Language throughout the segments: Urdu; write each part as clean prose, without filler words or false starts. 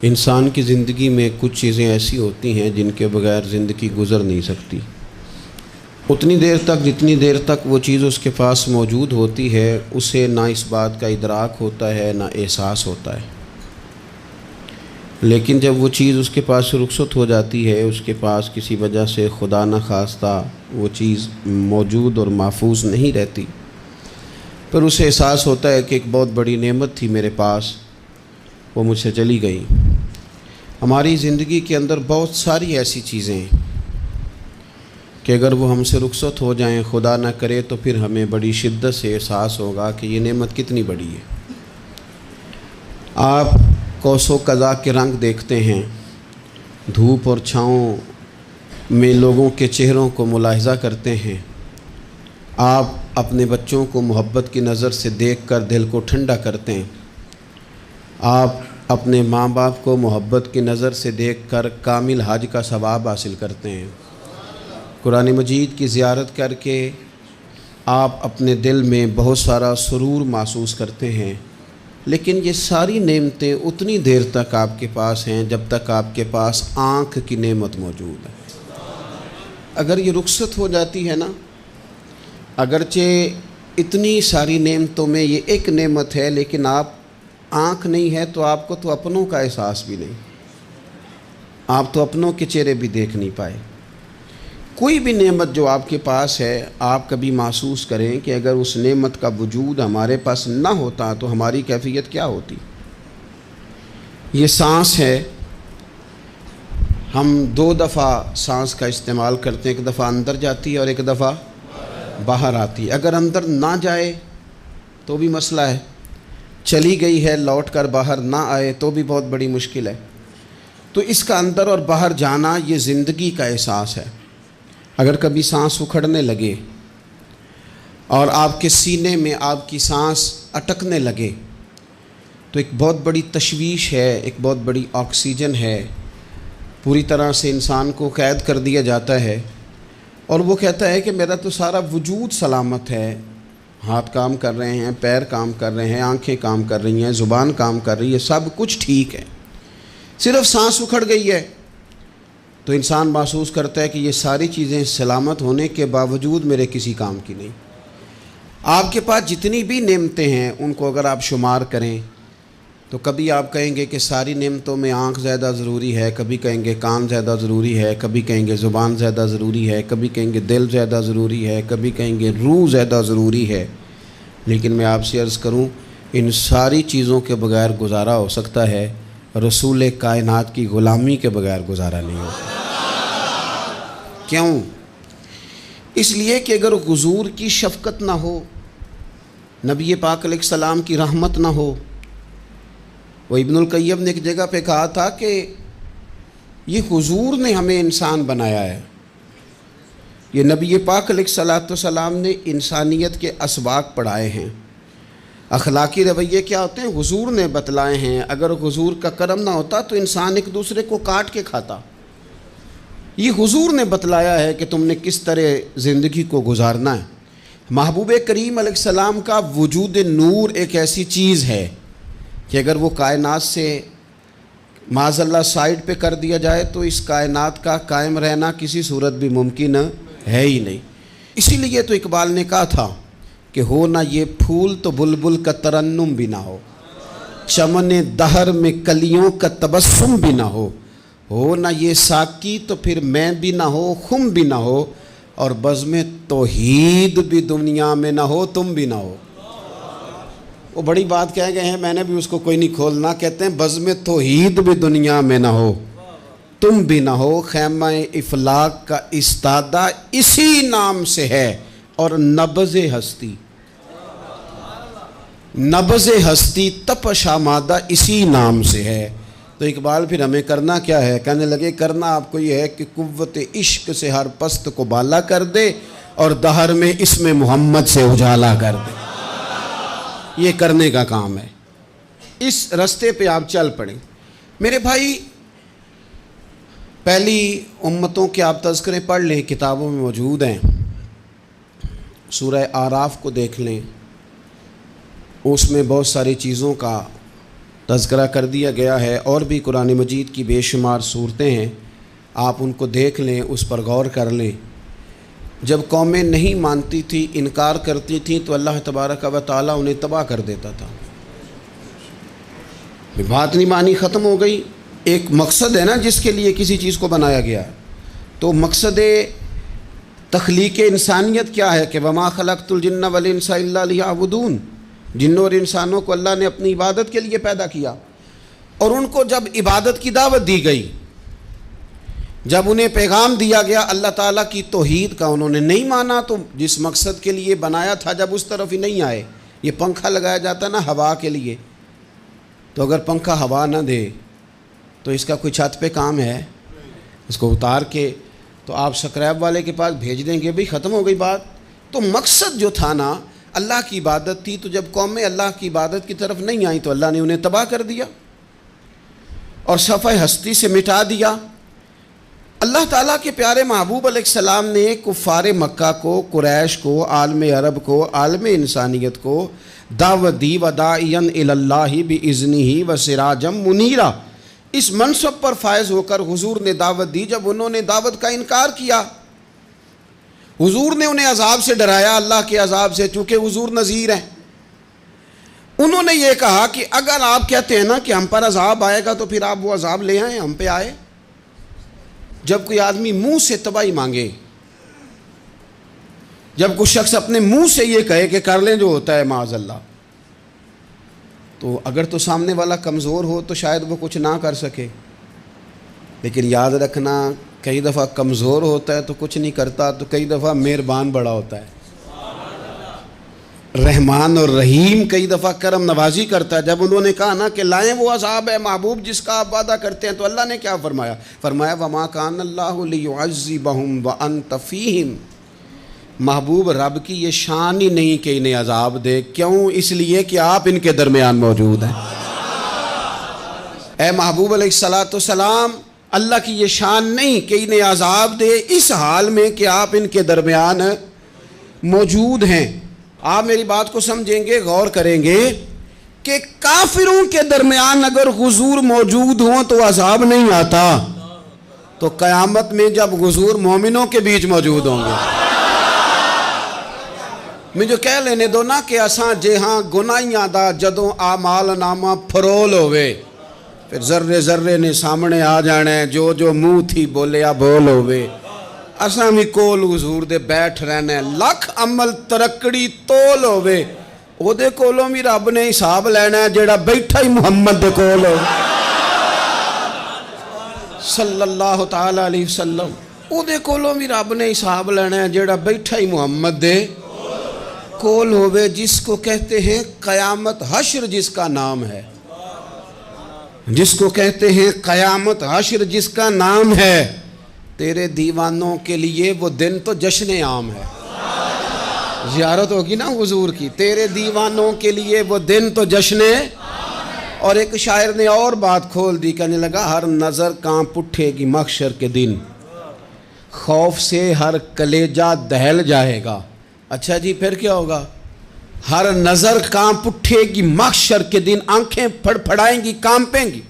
انسان کی زندگی میں کچھ چیزیں ایسی ہوتی ہیں جن کے بغیر زندگی گزر نہیں سکتی۔ اتنی دیر تک جتنی دیر تک وہ چیز اس کے پاس موجود ہوتی ہے اسے نہ اس بات کا ادراک ہوتا ہے نہ احساس ہوتا ہے، لیکن جب وہ چیز اس کے پاس سے رخصت ہو جاتی ہے، اس کے پاس کسی وجہ سے خدا نہ خواستہ وہ چیز موجود اور محفوظ نہیں رہتی، پھر اسے احساس ہوتا ہے کہ ایک بہت بڑی نعمت تھی میرے پاس، وہ مجھ سے چلی گئی۔ ہماری زندگی کے اندر بہت ساری ایسی چیزیں ہیں کہ اگر وہ ہم سے رخصت ہو جائیں، خدا نہ کرے، تو پھر ہمیں بڑی شدت سے احساس ہوگا کہ یہ نعمت کتنی بڑی ہے۔ آپ قوس و قزح کے رنگ دیکھتے ہیں، دھوپ اور چھاؤں میں لوگوں کے چہروں کو ملاحظہ کرتے ہیں، آپ اپنے بچوں کو محبت کی نظر سے دیکھ کر دل کو ٹھنڈا کرتے ہیں، آپ اپنے ماں باپ کو محبت کی نظر سے دیکھ کر کامل حج کا ثواب حاصل کرتے ہیں، قرآن مجید کی زیارت کر کے آپ اپنے دل میں بہت سارا سرور محسوس کرتے ہیں، لیکن یہ ساری نعمتیں اتنی دیر تک آپ کے پاس ہیں جب تک آپ کے پاس آنکھ کی نعمت موجود ہے۔ اگر یہ رخصت ہو جاتی ہے نا، اگرچہ اتنی ساری نعمتوں میں یہ ایک نعمت ہے، لیکن آپ آنکھ نہیں ہے تو آپ کو تو اپنوں کا احساس بھی نہیں، آپ تو اپنوں کے چہرے بھی دیکھ نہیں پائے۔ کوئی بھی نعمت جو آپ کے پاس ہے، آپ کبھی محسوس کریں کہ اگر اس نعمت کا وجود ہمارے پاس نہ ہوتا تو ہماری کیفیت کیا ہوتی۔ یہ سانس ہے، ہم دو دفعہ سانس کا استعمال کرتے ہیں، ایک دفعہ اندر جاتی ہے اور ایک دفعہ باہر آتی ہے۔ اگر اندر نہ جائے تو بھی مسئلہ ہے، چلی گئی ہے لوٹ کر باہر نہ آئے تو بھی بہت بڑی مشکل ہے۔ تو اس کا اندر اور باہر جانا یہ زندگی کا احساس ہے۔ اگر کبھی سانس اکھڑنے لگے اور آپ کے سینے میں آپ کی سانس اٹکنے لگے تو ایک بہت بڑی تشویش ہے، ایک بہت بڑی آکسیجن ہے، پوری طرح سے انسان کو قید کر دیا جاتا ہے، اور وہ کہتا ہے کہ میرا تو سارا وجود سلامت ہے، ہاتھ کام کر رہے ہیں، پیر کام کر رہے ہیں، آنکھیں کام کر رہی ہیں، زبان کام کر رہی ہے، سب کچھ ٹھیک ہے، صرف سانس اکھڑ گئی ہے۔ تو انسان محسوس کرتا ہے کہ یہ ساری چیزیں سلامت ہونے کے باوجود میرے کسی کام کی نہیں۔ آپ کے پاس جتنی بھی نعمتیں ہیں ان کو اگر آپ شمار کریں تو کبھی آپ کہیں گے کہ ساری نعمتوں میں آنکھ زیادہ ضروری ہے، کبھی کہیں گے کان زیادہ ضروری ہے، کبھی کہیں گے زبان زیادہ ضروری ہے، کبھی کہیں گے دل زیادہ ضروری ہے، کبھی کہیں گے روح زیادہ ضروری ہے، لیکن میں آپ سے عرض کروں ان ساری چیزوں کے بغیر گزارا ہو سکتا ہے، رسول کائنات کی غلامی کے بغیر گزارا نہیں ہوتا۔ کیوں؟ اس لیے کہ اگر حضور کی شفقت نہ ہو، نبی پاک علیہ السلام کی رحمت نہ ہو، وہ ابن القیم نے ایک جگہ پہ کہا تھا کہ یہ حضور نے ہمیں انسان بنایا ہے، یہ نبی پاک علیہ السلام نے انسانیت کے اسباق پڑھائے ہیں، اخلاقی رویے کیا ہوتے ہیں حضور نے بتلائے ہیں، اگر حضور کا کرم نہ ہوتا تو انسان ایک دوسرے کو کاٹ کے کھاتا۔ یہ حضور نے بتلایا ہے کہ تم نے کس طرح زندگی کو گزارنا ہے۔ محبوب کریم علیہ السلام کا وجود نور ایک ایسی چیز ہے کہ اگر وہ کائنات سے معاذ اللہ سائڈ پہ کر دیا جائے تو اس کائنات کا قائم رہنا کسی صورت بھی ممکن ہے ہی نہیں۔ اسی لیے تو اقبال نے کہا تھا کہ ہو نہ یہ پھول تو بلبل کا ترنم بھی نہ ہو، چمن دہر میں کلیوں کا تبسم بھی نہ ہو نہ یہ ساقی تو پھر میں بھی نہ ہو، خم بھی نہ ہو، اور بزم توحید بھی دنیا میں نہ ہو، تم بھی نہ ہو۔ وہ بڑی بات کہہ گئے ہیں، میں نے بھی اس کو کوئی نہیں کھولنا، کہتے ہیں بزم توحید بھی دنیا میں نہ ہو، تم بھی نہ ہو، خیمہ افلاق کا استادہ اسی نام سے ہے، اور نبض ہستی تپش آمادہ اسی نام سے ہے۔ تو اقبال پھر ہمیں کرنا کیا ہے؟ کہنے لگے کرنا آپ کو یہ ہے کہ قوت عشق سے ہر پست کو بالا کر دے اور دہر میں اسم محمد سے اجالا کر دے، یہ کرنے کا کام ہے۔ اس رستے پہ آپ چل پڑیں میرے بھائی۔ پہلی امتوں کے آپ تذکرے پڑھ لیں، کتابوں میں موجود ہیں، سورہ اعراف کو دیکھ لیں، اس میں بہت ساری چیزوں کا تذکرہ کر دیا گیا ہے، اور بھی قرآن مجید کی بے شمار صورتیں ہیں، آپ ان کو دیکھ لیں، اس پر غور کر لیں۔ جب قومیں نہیں مانتی تھی، انکار کرتی تھیں، تو اللہ تبارک و تعالیٰ انہیں تباہ کر دیتا تھا۔ بات نہیں مانی، ختم ہو گئی۔ ایک مقصد ہے نا جس کے لیے کسی چیز کو بنایا گیا ہے، تو مقصد تخلیق انسانیت کیا ہے کہ وما خلقت الجن والانس الا لیعبدون، جنوں اور انسانوں کو اللہ نے اپنی عبادت کے لیے پیدا کیا، اور ان کو جب عبادت کی دعوت دی گئی، جب انہیں پیغام دیا گیا اللہ تعالیٰ کی توحید کا، انہوں نے نہیں مانا، تو جس مقصد کے لیے بنایا تھا جب اس طرف ہی نہیں آئے۔ یہ پنکھا لگایا جاتا نا ہوا کے لیے، تو اگر پنکھا ہوا نہ دے تو اس کا کوئی چھت پہ کام ہے؟ اس کو اتار کے تو آپ سکریب والے کے پاس بھیج دیں گے، بھئی ختم ہو گئی بات۔ تو مقصد جو تھا نا اللہ کی عبادت تھی، تو جب قومیں اللہ کی عبادت کی طرف نہیں آئیں تو اللہ نے انہیں تباہ کر دیا اور صفحہ ہستی سے مٹا دیا۔ اللہ تعالیٰ کے پیارے محبوب علیہ السلام نے کفار مکہ کو، قریش کو، عالم عرب کو، عالم انسانیت کو دعوت دی، وداعیا الی اللہ باذنہ وسراجا منیرا۔ اس منصب پر فائز ہو کر حضور نے دعوت دی۔ جب انہوں نے دعوت کا انکار کیا، حضور نے انہیں عذاب سے ڈرایا، اللہ کے عذاب سے، چونکہ حضور نذیر ہیں۔ انہوں نے یہ کہا کہ اگر آپ کہتے ہیں نا کہ ہم پر عذاب آئے گا تو پھر آپ وہ عذاب لے آئیں، ہم پہ آئے۔ جب کوئی آدمی منہ سے تباہی مانگے، جب کوئی شخص اپنے منہ سے یہ کہے کہ کر لیں جو ہوتا ہے معاذ اللہ، تو اگر تو سامنے والا کمزور ہو تو شاید وہ کچھ نہ کر سکے، لیکن یاد رکھنا کئی دفعہ کمزور ہوتا ہے تو کچھ نہیں کرتا، تو کئی دفعہ مہربان بڑا ہوتا ہے، رحمان اور رحیم کئی دفعہ کرم نوازی کرتا ہے۔ جب انہوں نے کہا نا کہ لائیں وہ عذاب ہے محبوب جس کا آپ وعدہ کرتے ہیں، تو اللہ نے کیا فرمایا؟ فرمایا وما کان اللہ لیعذبہم وانت فیہم۔ محبوب رب کی یہ شان ہی نہیں کہ انہیں عذاب دے، کیوں؟ اس لیے کہ آپ ان کے درمیان موجود ہیں۔ اے محبوب علیہ السلام، اللہ کی یہ شان نہیں کہ انہیں عذاب دے اس حال میں کہ آپ ان کے درمیان موجود ہیں۔ آپ میری بات کو سمجھیں گے، غور کریں گے کہ کافروں کے درمیان اگر حضور موجود ہوں تو عذاب نہیں آتا، تو قیامت میں جب حضور مومنوں کے بیچ موجود ہوں گے، مجھے کہہ لینے دو نا کہ اساں جہاں گناہیاں دا جدوں اعمال نامہ پھرول ہوئے، پھر ذرے ذرے نے سامنے آ جانا ہے، جو جو منہ تھی بولیا بول ہوئے، اساں بھی کول حضور دے بیٹھ رہنا ہے، لکھ عمل ترکڑی تول ہوئے، او دے کولوں بھی رب نے حساب لینا ہے جیڑا بیٹھا ہی محمد دے کول ہو صلی اللہ تعالیٰ علیہ وسلم، او دے کولوں بھی رب نے حساب لینا ہے جیڑا بیٹھا ہی محمد دے کول ہوئے، جس کو کہتے ہیں قیامت حشر، جس کا نام ہے، جس کو کہتے ہیں قیامت حشر، جس کا نام ہے۔ تیرے دیوانوں کے لیے وہ دن تو جشن عام ہے، زیارت ہوگی نا حضور کی، تیرے دیوانوں کے لیے وہ دن تو جشن۔ اور ایک شاعر نے اور بات کھول دی، کہنے لگا ہر نظر کانپ اٹھے گی محشر کے دن، خوف سے ہر کلیجہ دہل جائے گا۔ اچھا جی پھر کیا ہوگا؟ ہر نظر کانپ اٹھے گی محشر کے دن، آنکھیں پھڑ پھڑائیں گی، کانپیں گی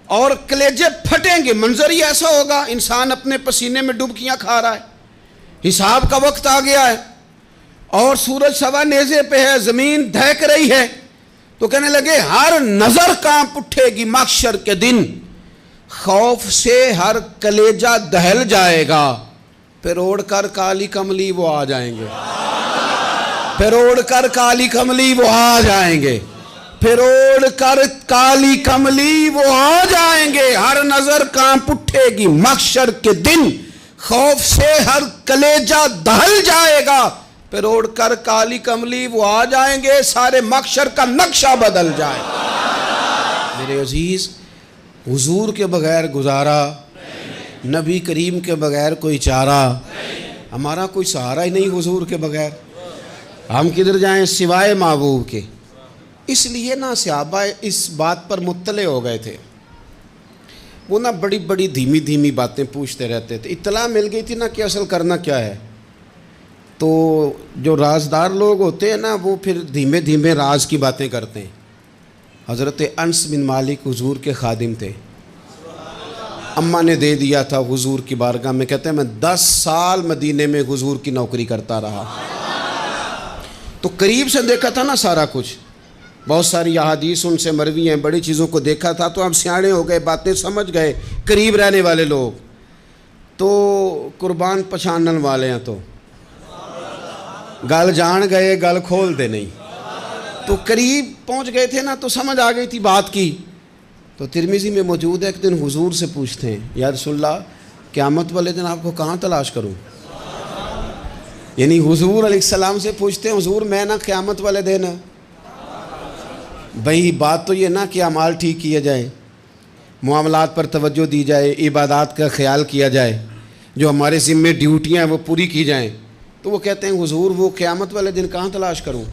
اور کلیجے پھٹیں گے۔ منظر ہی ایسا ہوگا، انسان اپنے پسینے میں ڈبکیاں کھا رہا ہے، حساب کا وقت آ گیا ہے اور سورج سوا نیزے پہ ہے، زمین دہک رہی ہے، تو کہنے لگے ہر نظر کانپ اٹھے گی محشر کے دن، خوف سے ہر کلیجہ دہل جائے گا، پھر اوڑھ کر کالی کملی وہ آ جائیں گے، پھر اوڑھ کر کالی کملی وہ آ جائیں گے، پھر اوڑھ کر کالی کملی وہ آ جائیں گے، ہر نظر کانپ اٹھے گی محشر کے دن، خوف سے ہر کلیجہ دہل جائے گا، پھر اوڑھ کر کالی کملی وہ آ جائیں گے، سارے محشر کا نقشہ بدل جائے گا۔ میرے عزیز، حضور کے بغیر گزارا، نبی کریم کے بغیر کوئی چارہ، ہمارا کوئی سہارا ہی نہیں حضور کے بغیر، ہم کدھر جائیں سوائے محبوب کے۔ اس لیے نا صحابہ اس بات پر مطلع ہو گئے تھے، وہ نا بڑی بڑی دھیمی دھیمی باتیں پوچھتے رہتے تھے، اطلاع مل گئی تھی نا کہ اصل کرنا کیا ہے، تو جو رازدار لوگ ہوتے ہیں نا وہ پھر دھیمے دھیمے راز کی باتیں کرتے ہیں، حضرت انس بن مالک حضور کے خادم تھے، اماں نے دے دیا تھا حضور کی بارگاہ میں، کہتے ہیں میں 10 سال مدینے میں حضور کی نوکری کرتا رہا، تو قریب سے دیکھا تھا نا سارا کچھ، بہت ساری احادیث ان سے مروی ہیں، بڑی چیزوں کو دیکھا تھا، تو ہم سیانے ہو گئے، باتیں سمجھ گئے، قریب رہنے والے لوگ تو قربان پچھانن والے ہیں، تو گل جان گئے گل کھول دے نہیں، تو قریب پہنچ گئے تھے نا، تو سمجھ آ گئی تھی بات کی۔ تو ترمذی میں موجود ہے، ایک دن حضور سے پوچھتے ہیں یا رسول اللہ قیامت والے دن آپ کو کہاں تلاش کروں؟ یعنی حضور علیہ السلام سے پوچھتے ہیں حضور میں نا قیامت والے دن، بھئی بات تو یہ نا کہ اعمال ٹھیک کیا جائے، معاملات پر توجہ دی جائے، عبادات کا خیال کیا جائے، جو ہمارے ذمے ڈیوٹیاں ہیں وہ پوری کی جائیں، تو وہ کہتے ہیں حضور وہ قیامت والے دن کہاں تلاش کروں؟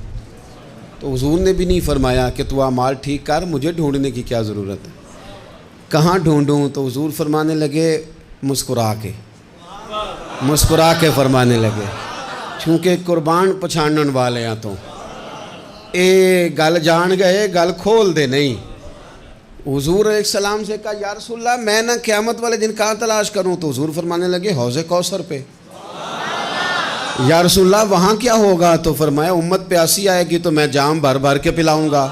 تو حضور نے بھی نہیں فرمایا کہ تو اعمال ٹھیک کر، مجھے ڈھونڈنے کی کیا ضرورت ہے، کہاں ڈھونڈوں؟ تو حضور فرمانے لگے مسکرا کے فرمانے لگے، چونکہ قربان پچھانن والے ہیں، تو اے گل جان گئے گل کھول دے نہیں۔ حضور علیہ السلام سے کہا یا رسول اللہ میں نہ قیامت والے دن کہاں تلاش کروں؟ تو حضور فرمانے لگے حوض کوثر پہ۔ یا رسول اللہ وہاں کیا ہوگا؟ تو فرمایا امت پیاسی آئے گی تو میں جام بھر بھر کے پلاؤں گا،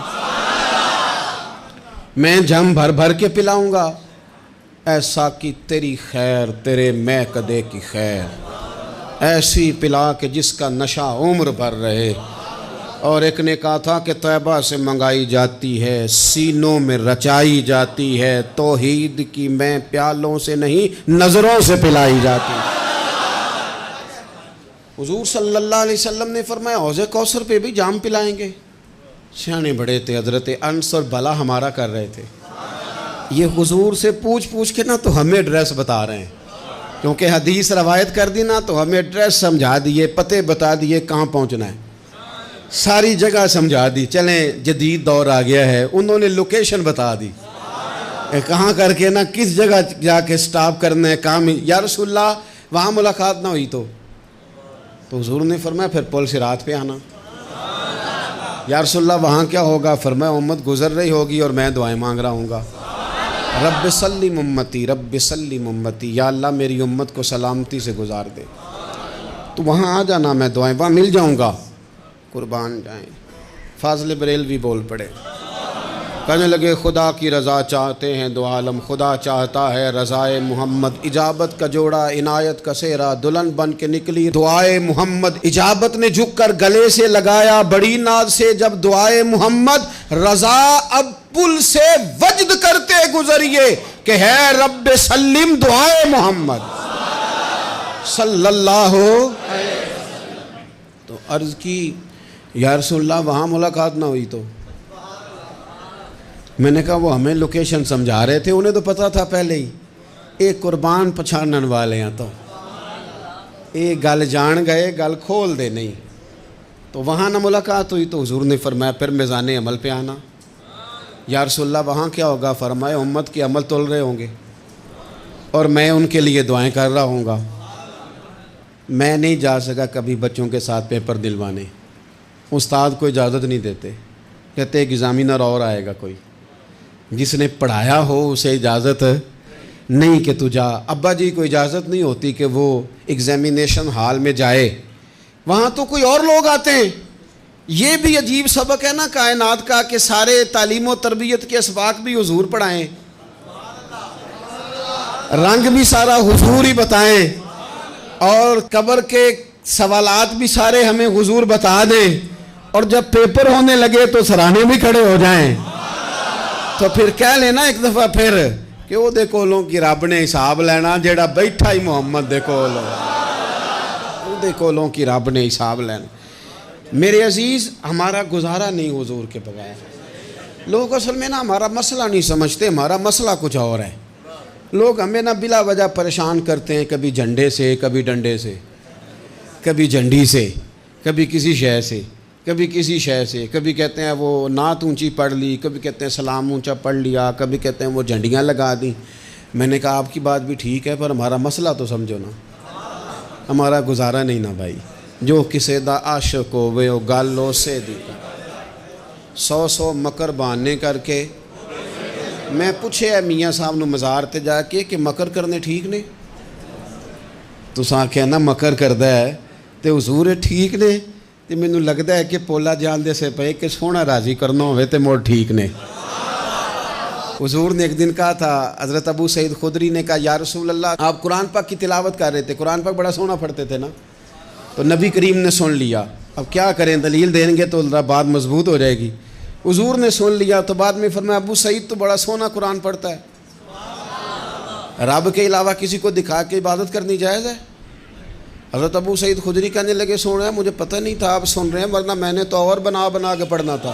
میں جام بھر بھر کے پلاؤں گا، ایسا کی تیری خیر تیرے میں کدے کی خیر، ایسی پلا کہ جس کا نشہ عمر بھر رہے۔ اور ایک نے کہا تھا کہ طیبہ سے منگائی جاتی ہے، سینوں میں رچائی جاتی ہے، توحید کی میں پیالوں سے نہیں نظروں سے پلائی جاتی ہے۔ حضور صلی اللہ علیہ وسلم نے فرمایا حوض کوثر پہ بھی جام پلائیں گے؟ سیانے بڑے تھے حضرت انس اور بھلا ہمارا کر رہے تھے، یہ حضور سے پوچھ کے نا تو ہمیں ایڈریس بتا رہے ہیں، کیونکہ حدیث روایت کر دی نا تو ہمیں ایڈریس سمجھا دیے، پتے بتا دیے کہاں پہنچنا ہے، ساری جگہ سمجھا دی۔ چلیں جدید دور آ گیا ہے، انہوں نے لوکیشن بتا دی، کہاں کر کے نا کس جگہ جا کے سٹاپ کرنا ہے کام۔ یا رسول اللہ وہاں ملاقات نہ ہوئی تو حضور نے فرمایا پھر پل صراط پہ آنا۔ یا رسول اللہ وہاں کیا ہوگا؟ فرمایا امت گزر رہی ہوگی اور میں دعائیں مانگ رہا ہوں گا، رب سلم امتی رب سلم امتی، یا اللہ میری امت کو سلامتی سے گزار دے، تو وہاں آ جانا، میں دعائیں وہاں مل جاؤں گا، قربان جائیں۔ فاضل بریلوی بول پڑے، کہنے لگے خدا کی رضا چاہتے ہیں دو عالم، خدا چاہتا ہے رضائے محمد، اجابت کا جوڑا عنایت کا سہرا، دلہن بن کے نکلی دعائے محمد، اجابت نے جھک کر گلے سے لگایا بڑی ناز سے جب دعائے محمد، رضا اب پل سے وجد کرتے گزریے کہ ہے رب سلم دعائے محمد صلی اللہ علیہ وسلم۔ تو عرض کی یا رسول اللہ وہاں ملاقات نہ ہوئی تو؟ میں نے کہا وہ ہمیں لوکیشن سمجھا رہے تھے، انہیں تو پتہ تھا پہلے ہی، ایک قربان پچھانن والے ہیں، تو ایک گل جان گئے گل کھول دے نہیں، تو وہاں نہ ملاقات ہوئی تو حضور نے فرمایا پھر میزان عمل پہ آنا۔ یا رسول اللہ وہاں کیا ہوگا؟ فرمایا امت کے عمل تول رہے ہوں گے اور میں ان کے لیے دعائیں کر رہا ہوں گا۔ میں نہیں جا سکا کبھی بچوں کے ساتھ پیپر دلوانے، استاد کو اجازت نہیں دیتے، کہتے ایک ایگزامینر اور آئے گا کوئی، جس نے پڑھایا ہو اسے اجازت نہیں کہ تو جا۔ ابا جی کو اجازت نہیں ہوتی کہ وہ ایگزامینیشن ہال میں جائے، وہاں تو کوئی اور لوگ آتے ہیں۔ یہ بھی عجیب سبق ہے نا کائنات کا کہ سارے تعلیم و تربیت کے اسباق بھی حضور پڑھائیں، رنگ بھی سارا حضور ہی بتائیں، اور قبر کے سوالات بھی سارے ہمیں حضور بتا دیں، اور جب پیپر ہونے لگے تو سرانے بھی کھڑے ہو جائیں، تو پھر کہہ لینا ایک دفعہ پھر کہ وہ دے کولوں کی رب نے حساب لینا، جیڑا بیٹھا ہی محمد دے کول، وہ دے کولوں کی رب نے حساب لینا۔ میرے عزیز ہمارا گزارا نہیں حضور کے بغیر۔ لوگ اصل میں نا ہمارا مسئلہ نہیں سمجھتے، ہمارا مسئلہ کچھ اور ہے۔ لوگ ہمیں نا بلا وجہ پریشان کرتے ہیں، کبھی جھنڈے سے، کبھی ڈنڈے سے، کبھی جھنڈی سے، کبھی کسی شے سے، کبھی کسی شے سے، کبھی کہتے ہیں وہ نعت اونچی پڑھ لی، کبھی کہتے ہیں سلام اونچا پڑھ لیا، کبھی کہتے ہیں وہ جھنڈیاں لگا دیں۔ میں نے کہا آپ کی بات بھی ٹھیک ہے پر ہمارا مسئلہ تو سمجھو نا، ہمارا گزارا نہیں نا بھائی۔ جو کسے دا عاشق ہووے او گل اسے دی، 100 مکر بہانے کر کے میں پوچھے میاں صاحب نو مزار تے جا کے کہ مکر کرنے ٹھیک نے؟ تساں آکھیا نا مکر کردا ہے تے حضور ٹھیک نے؟ تے مینوں لگدا ہے کہ پولا جان دے سے پئے کہ سونا راضی کرنا ہوئے تے موڑ ٹھیک نے۔ حضور نے ایک دن کہا تھا، حضرت ابو سعید خدری نے کہا یا رسول اللہ آپ قرآن پاک کی تلاوت کر رہے تھے، قرآن پاک بڑا سونا پڑھتے تھے نا، تو نبی کریم نے سن لیا، اب کیا کریں دلیل دیں گے تو بات مضبوط ہو جائے گی۔ حضور نے سن لیا تو بعد میں فرمایا ابو سعید تو بڑا سونا قرآن پڑھتا ہے، رب کے علاوہ کسی کو دکھا کے عبادت کرنی جائز ہے؟ حضرت ابو سعید خدری کہنے لگے سن رہے ہیں مجھے پتہ نہیں تھا آپ سن رہے ہیں، ورنہ میں نے تو اور بنا بنا کے پڑھنا تھا۔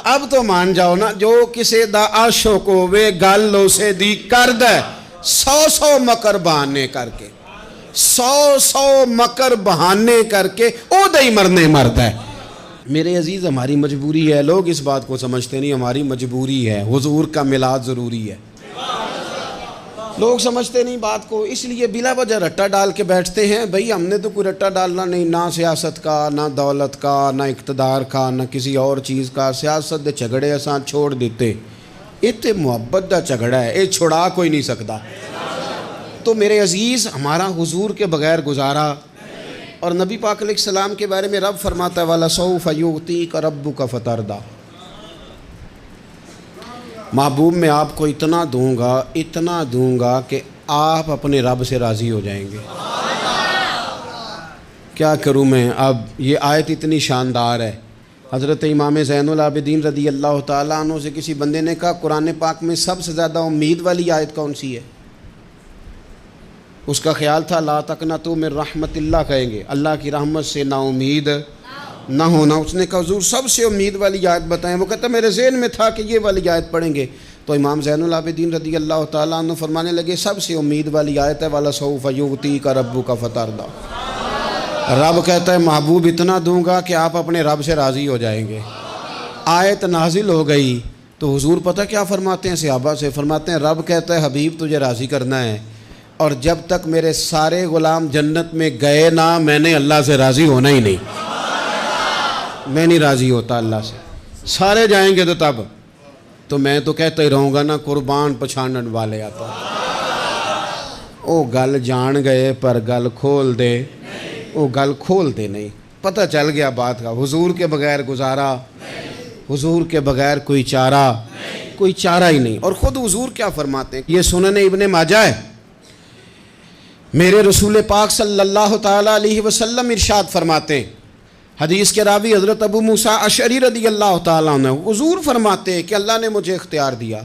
اب تو مان جاؤ نا، جو کسے دا عاشق ہوئے گل اسے دی کرد ہے، 100 مکر بہانے کر کے 100 مکر بہانے کر کے او دہی مرنے مرد ہے۔ میرے عزیز ہماری مجبوری ہے، لوگ اس بات کو سمجھتے نہیں، ہماری مجبوری ہے، حضور کا میلاد ضروری ہے، لوگ سمجھتے نہیں بات کو، اس لیے بلا وجہ رٹا ڈال کے بیٹھتے ہیں۔ بھئی ہم نے تو کوئی رٹا ڈالنا نہیں، نہ سیاست کا، نہ دولت کا، نہ اقتدار کا، نہ کسی اور چیز کا۔ سیاست دے جھگڑے اساں چھوڑ دیتے، اتنے محبت دا جھگڑا ہے، یہ چھڑا کوئی نہیں سکتا۔ تو میرے عزیز ہمارا حضور کے بغیر گزارا، اور نبی پاک علیہ السلام کے بارے میں رب فرماتا ہے وَلَسَوْفَ يُعْطِيكَ رَبُّكَ فَتَرْضَىٰ، محبوب میں آپ کو اتنا دوں گا کہ آپ اپنے رب سے راضی ہو جائیں گے۔ کیا کروں میں اب، یہ آیت اتنی شاندار ہے۔ حضرت امام زین العابدین رضی اللہ تعالیٰ عنہ سے کسی بندے نے کہا قرآن پاک میں سب سے زیادہ امید والی آیت کون سی ہے؟ اس کا خیال تھا لا تقنطوا من رحمت اللہ کہیں گے، اللہ کی رحمت سے نا امید نہ ہونا۔ اس نے کہا حضور سب سے امید والی آیت بتائیں، وہ کہتا میرے ذہن میں تھا کہ یہ والی آیت پڑھیں گے۔ تو امام زین العابدین رضی اللہ تعالیٰ عنہ فرمانے لگے سب سے امید والی آیت ہے وَلَسَوْفَ يُعْطِيكَ رَبُّكَ فَتَرْضَىٰ، رب کہتا ہے محبوب اتنا دوں گا کہ آپ اپنے رب سے راضی ہو جائیں گے۔ آیت نازل ہو گئی تو حضور پتہ کیا فرماتے ہیں صحابہ سے؟ فرماتے ہیں رب کہتا ہے حبیب تجھے راضی کرنا ہے، اور جب تک میرے سارے غلام جنت میں گئے نہ میں نے اللہ سے راضی ہونا ہی نہیں، میں نہیں راضی ہوتا اللہ سے، سارے جائیں گے تو تب تو میں تو کہتا ہی رہوں گا نا قربان پچھانن والے آتا، او گل جان گئے پر گل کھول دے، او گل کھول دے نہیں، پتہ چل گیا بات کا، حضور کے بغیر گزارا، حضور کے بغیر کوئی چارہ ہی نہیں۔ اور خود حضور کیا فرماتے ہیں، یہ سنن ابن ماجہ ہے، میرے رسول پاک صلی اللہ تعالیٰ علیہ وسلم ارشاد فرماتے ہیں، حدیث کے راوی حضرت ابو موسیٰ اشعری رضی اللہ تعالیٰ عنہ، حضور فرماتے ہیں کہ اللہ نے مجھے اختیار دیا۔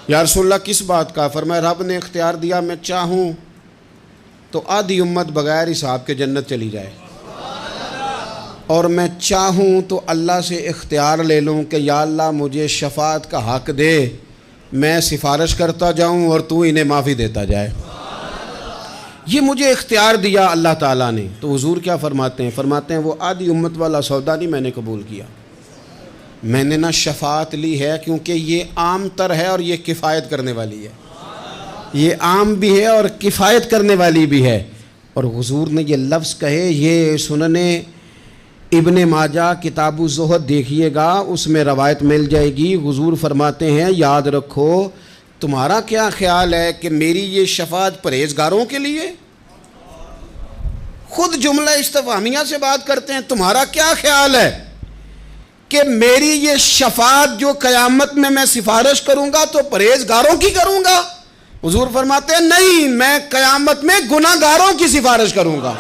یا رسول اللہ کس بات کا؟ فرمایا رب نے اختیار دیا میں چاہوں تو آدھی امت بغیر حساب کے جنت چلی جائے، اور میں چاہوں تو اللہ سے اختیار لے لوں کہ یا اللہ مجھے شفاعت کا حق دے، میں سفارش کرتا جاؤں اور تو انہیں معافی دیتا جائے، یہ مجھے اختیار دیا اللہ تعالیٰ نے۔ تو حضور کیا فرماتے ہیں؟ فرماتے ہیں وہ آدھی امت والا سودا نہیں میں نے قبول کیا، میں نے نہ شفاعت لی ہے کیونکہ یہ عام تر ہے اور یہ کفایت کرنے والی ہے، یہ عام بھی ہے اور کفایت کرنے والی بھی ہے۔ اور حضور نے یہ لفظ کہے، یہ سنن ابن ماجہ کتاب الزہد دیکھیے گا، اس میں روایت مل جائے گی۔ حضور فرماتے ہیں یاد رکھو تمہارا کیا خیال ہے کہ میری یہ شفاعت پرہیزگاروں کے لیے؟ خود جملہ استفہامیہ سے بات کرتے ہیں، تمہارا کیا خیال ہے کہ میری یہ شفاعت جو قیامت میں میں سفارش کروں گا تو پرہیزگاروں کی کروں گا؟ حضور فرماتے ہیں نہیں، میں قیامت میں گناہ گاروں کی سفارش کروں گا،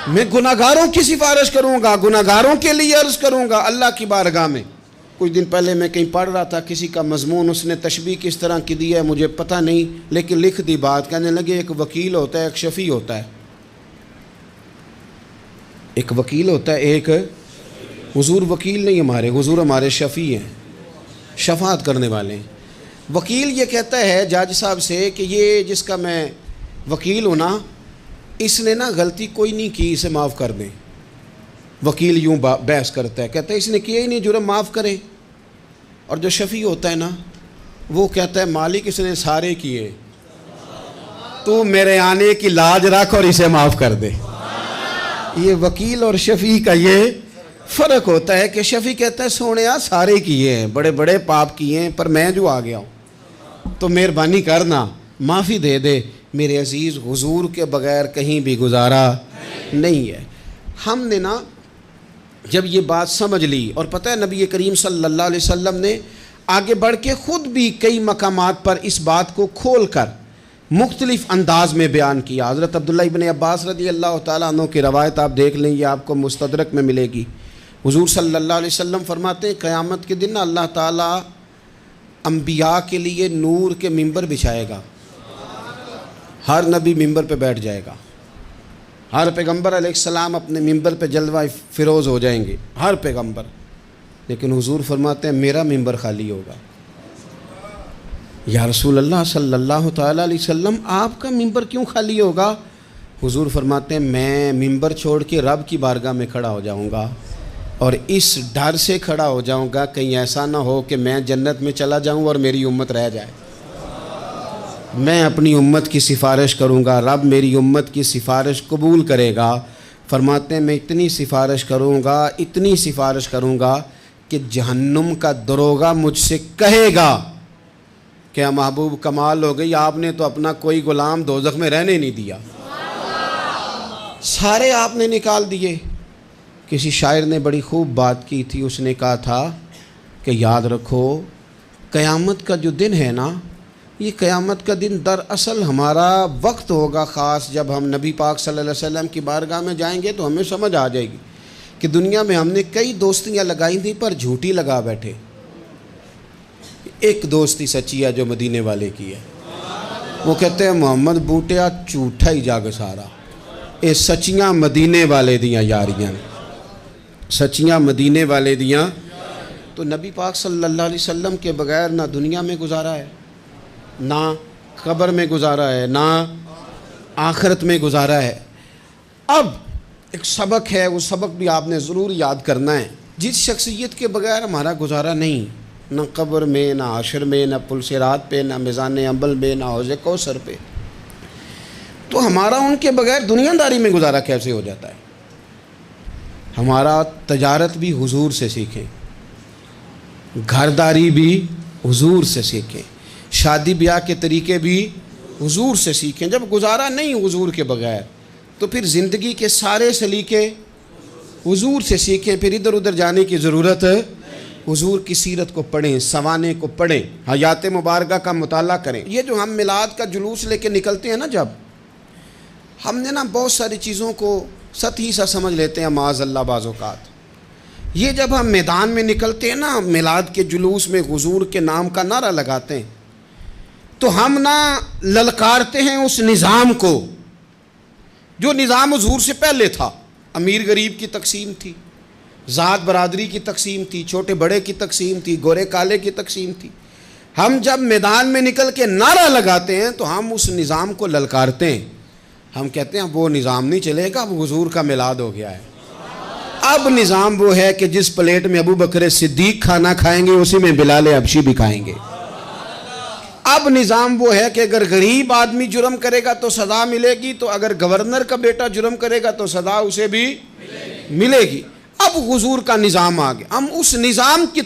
میں گناہ گاروں کی سفارش کروں گا، گناہ گاروں کے لیے عرض کروں گا اللہ کی بارگاہ میں۔ کچھ دن پہلے میں کہیں پڑھ رہا تھا کسی کا مضمون، اس نے تشبیہ کس طرح کی دی ہے مجھے پتہ نہیں، لیکن لکھ دی بات، کہنے لگے ایک وکیل ہوتا ہے ایک شفیع ہوتا ہے، ایک وکیل ہوتا ہے ایک، حضور وکیل نہیں ہمارے، حضور ہمارے شفیع ہیں، شفاعت کرنے والے ہیں۔ وکیل یہ کہتا ہے جج صاحب سے کہ یہ جس کا میں وکیل ہوں نا اس نے نا غلطی کوئی نہیں کی، اسے معاف کر دیں۔ وکیل یوں بحث کرتا ہے، کہتا ہے اس نے کیا ہی نہیں، جرم معاف کریں۔ اور جو شفیع ہوتا ہے نا وہ کہتا ہے مالک اس نے سارے کیے، تو میرے آنے کی لاج رکھ اور اسے معاف کر دے۔ یہ وکیل اور شفیع کا یہ فرق ہوتا ہے کہ شفیع کہتا ہے سونے سارے کیے ہیں، بڑے بڑے پاپ کیے ہیں، پر میں جو آ گیا ہوں تو مہربانی کرنا معافی دے دے۔ میرے عزیز، حضور کے بغیر کہیں بھی گزارا نہیں ہے۔ ہم نے نا جب یہ بات سمجھ لی، اور پتہ ہے نبی کریم صلی اللہ علیہ وسلم نے آگے بڑھ کے خود بھی کئی مقامات پر اس بات کو کھول کر مختلف انداز میں بیان کیا۔ حضرت عبداللہ ابن عباس رضی اللہ تعالیٰ عنہ کی روایت آپ دیکھ لیں، یہ آپ کو مستدرک میں ملے گی۔ حضور صلی اللہ علیہ وسلم فرماتے ہیں قیامت کے دن اللہ تعالیٰ انبیاء کے لیے نور کے ممبر بچھائے گا، ہر نبی ممبر پہ بیٹھ جائے گا، ہر پیغمبر علیہ السلام اپنے ممبر پہ جلوہ فروز ہو جائیں گے، ہر پیغمبر۔ لیکن حضور فرماتے ہیں میرا ممبر خالی ہوگا۔ یا رسول اللہ صلی اللہ تعالیٰ علیہ وسلم آپ کا ممبر کیوں خالی ہوگا؟ حضور فرماتے ہیں میں ممبر چھوڑ کے رب کی بارگاہ میں کھڑا ہو جاؤں گا، اور اس ڈر سے کھڑا ہو جاؤں گا کہیں ایسا نہ ہو کہ میں جنت میں چلا جاؤں اور میری امت رہ جائے۔ میں اپنی امت کی سفارش کروں گا، رب میری امت کی سفارش قبول کرے گا۔ فرماتے ہیں میں اتنی سفارش کروں گا، اتنی سفارش کروں گا کہ جہنم کا دروغہ مجھ سے کہے گا کہ محبوب کمال ہو گئی، آپ نے تو اپنا کوئی غلام دوزخ میں رہنے نہیں دیا، سارے آپ نے نکال دیے۔ کسی شاعر نے بڑی خوب بات کی تھی، اس نے کہا تھا کہ یاد رکھو قیامت کا جو دن ہے نا، یہ قیامت کا دن دراصل ہمارا وقت ہوگا خاص، جب ہم نبی پاک صلی اللہ علیہ وسلم کی بارگاہ میں جائیں گے تو ہمیں سمجھ آ جائے گی کہ دنیا میں ہم نے کئی دوستیاں لگائی تھیں پر جھوٹی لگا بیٹھے، ایک دوستی سچی ہے جو مدینے والے کی ہے۔ وہ کہتے ہیں محمد بوٹیا جھوٹا ہی جاگ سارا، اے سچیاں مدینے والے دیاں یاریاں، سچیاں مدینے والے دیاں۔ تو نبی پاک صلی اللہ علیہ وسلم کے بغیر نہ دنیا میں گزارا ہے، نہ قبر میں گزارا ہے، نہ آخرت میں گزارا ہے۔ اب ایک سبق ہے، وہ سبق بھی آپ نے ضرور یاد کرنا ہے۔ جس شخصیت کے بغیر ہمارا گزارا نہیں، نہ قبر میں، نہ حشر میں، نہ پل صراط پہ، نہ میزان عمل میں، نہ حوض کوثر پہ، تو ہمارا ان کے بغیر دنیا داری میں گزارا کیسے ہو جاتا ہے؟ ہمارا تجارت بھی حضور سے سیکھیں، گھرداری بھی حضور سے سیکھیں، شادی بیاہ کے طریقے بھی حضور سے سیکھیں۔ جب گزارا نہیں حضور کے بغیر تو پھر زندگی کے سارے سلیقے حضور سے سیکھیں، پھر ادھر ادھر جانے کی ضرورت ہے۔ حضور کی سیرت کو پڑھیں، سوانے کو پڑھیں، حیات مبارکہ کا مطالعہ کریں۔ یہ جو ہم میلاد کا جلوس لے کے نکلتے ہیں نا، جب ہم نے نا بہت ساری چیزوں کو سطحی سا سمجھ لیتے ہیں معاذ اللہ بعض اوقات۔ یہ جب ہم میدان میں نکلتے ہیں نا، میلاد کے جلوس میں حضور کے نام کا نعرہ لگاتے ہیں، تو ہم نا للکارتے ہیں اس نظام کو جو نظام حضور سے پہلے تھا۔ امیر غریب کی تقسیم تھی، ذات برادری کی تقسیم تھی، چھوٹے بڑے کی تقسیم تھی، گورے کالے کی تقسیم تھی۔ ہم جب میدان میں نکل کے نعرہ لگاتے ہیں تو ہم اس نظام کو للکارتے ہیں۔ ہم کہتے ہیں وہ نظام نہیں چلے گا، اب حضور کا میلاد ہو گیا ہے۔ اب نظام وہ ہے کہ جس پلیٹ میں ابو بکر صدیق کھانا کھائیں گے اسی میں بلال حبشی بھی کھائیں گے۔ اب نظام وہ ہے کہ اگر غریب آدمی جرم کرے گا تو سزا ملے گی، تو اگر گورنر کا بیٹا جرم کرے گا تو سزا اسے بھی ملے گی۔ اب حضور کا نظام آ گیا، ہم اس نظام کی